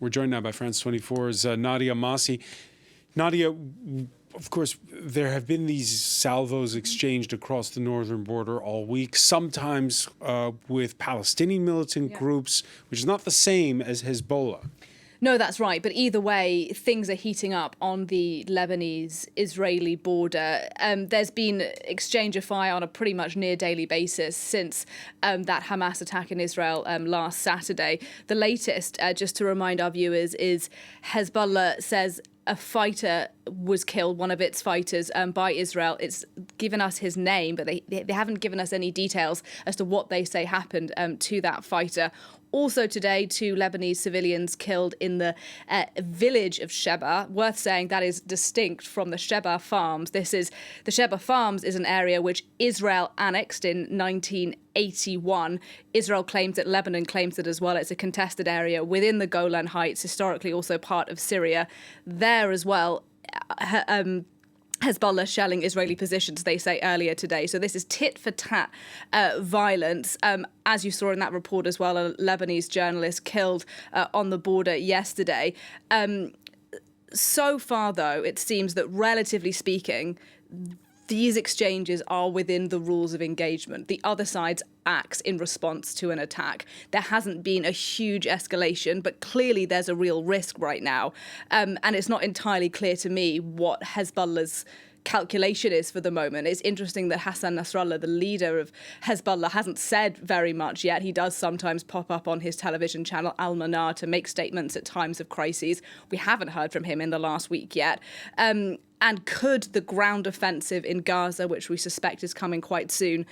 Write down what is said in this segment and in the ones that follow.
We're joined now by France 24's Nadia Massih. Nadia, of course, there have been these salvos exchanged across the northern border all week, sometimes with Palestinian militant groups, which is not the same as Hezbollah. No, that's right. But either way, things are heating up on the Lebanese-Israeli border. There's been exchange of fire on a pretty much near daily basis since that Hamas attack in Israel last Saturday. The latest, just to remind our viewers, is Hezbollah says a fighter was killed, one of its fighters, by Israel. It's given us his name, but they haven't given us any details as to what they say happened to that fighter. Also today, 2 Lebanese civilians killed in the village of Sheba. Worth saying that is distinct from the Sheba Farms. The Sheba Farms is an area which Israel annexed in 1981. Israel claims it, Lebanon claims it as well. It's a contested area within the Golan Heights, historically also part of Syria. There as well, Hezbollah shelling Israeli positions, they say earlier today. So this is tit-for-tat violence. As you saw in that report as well, a Lebanese journalist killed on the border yesterday. So far, though, it seems that, relatively speaking, these exchanges are within the rules of engagement. The other side acts in response to an attack. There hasn't been a huge escalation, but clearly there's a real risk right now. And it's not entirely clear to me what Hezbollah's calculation is for the moment. It's interesting that Hassan Nasrallah, the leader of Hezbollah, hasn't said very much yet. He does sometimes pop up on his television channel Al Manar to make statements at times of crises. We haven't heard from him in the last week yet. And could the ground offensive in Gaza, which we suspect is coming quite soon,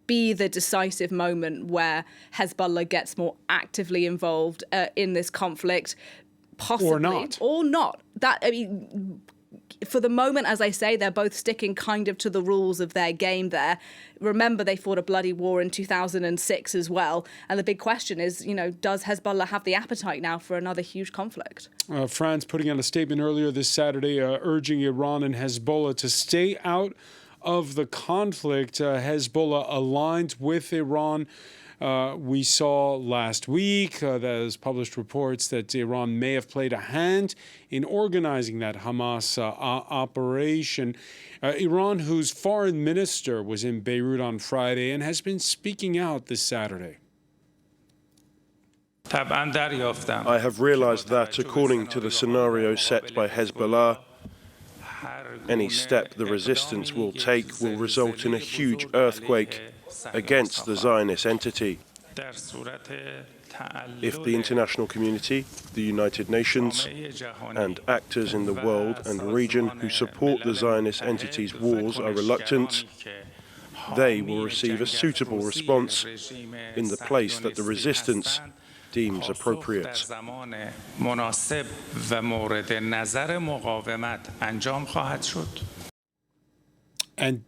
be the decisive moment where Hezbollah gets more actively involved in this conflict? Possibly. Or not. Or not. For the moment, as I say, they're both sticking kind of to the rules of their game there. Remember, they fought a bloody war in 2006 as well. And the big question is, does Hezbollah have the appetite now for another huge conflict? France putting out a statement earlier this Saturday urging Iran and Hezbollah to stay out of the conflict. Hezbollah aligned with Iran. We saw last week, there's published reports that Iran may have played a hand in organizing that Hamas operation. Iran, whose foreign minister was in Beirut on Friday and has been speaking out this Saturday. I have realized that, according to the scenario set by Hezbollah, any step the resistance will take will result in a huge earthquake against the Zionist entity. If the international community, the United Nations, and actors in the world and region who support the Zionist entity's wars are reluctant, they will receive a suitable response in the place that the resistance deems appropriate. And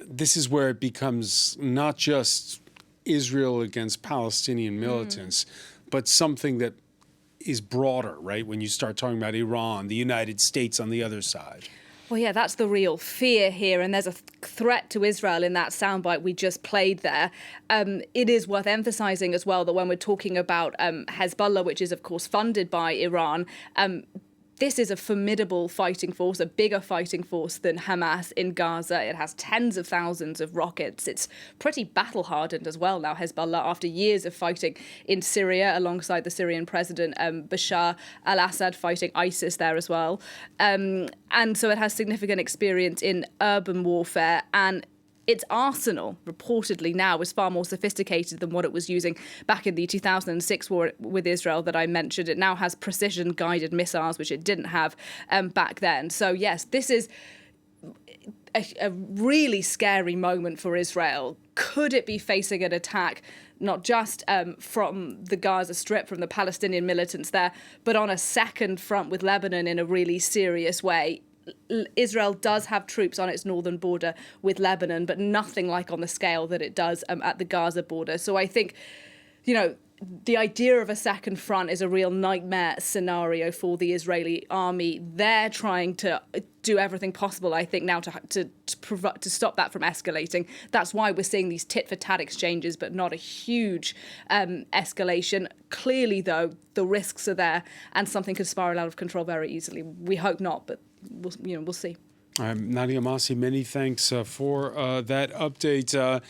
this is where it becomes not just Israel against Palestinian militants, but something that is broader, right? When you start talking about Iran, the United States on the other side. Well, yeah, that's the real fear here. And there's a threat to Israel in that soundbite we just played there. It is worth emphasizing as well that when we're talking about Hezbollah, which is, of course, funded by Iran, this is a formidable fighting force, a bigger fighting force than Hamas in Gaza. It has tens of thousands of rockets. It's pretty battle-hardened as well now, Hezbollah, after years of fighting in Syria alongside the Syrian president Bashar al-Assad, fighting ISIS there as well. And so it has significant experience in urban warfare, and its arsenal, reportedly now, is far more sophisticated than what it was using back in the 2006 war with Israel that I mentioned. It now has precision-guided missiles, which it didn't have back then. So, yes, this is a really scary moment for Israel. Could it be facing an attack not just from the Gaza Strip, from the Palestinian militants there, but on a second front with Lebanon in a really serious way? Israel does have troops on its northern border with Lebanon, but nothing like on the scale that it does at the Gaza border. So I think, the idea of a second front is a real nightmare scenario for the Israeli army. They're trying to do everything possible, I think, now to stop that from escalating. That's why we're seeing these tit-for-tat exchanges, but not a huge escalation. Clearly, though, the risks are there, and something could spiral out of control very easily. We hope not, but we'll see. Nadia Massih, many thanks for that update.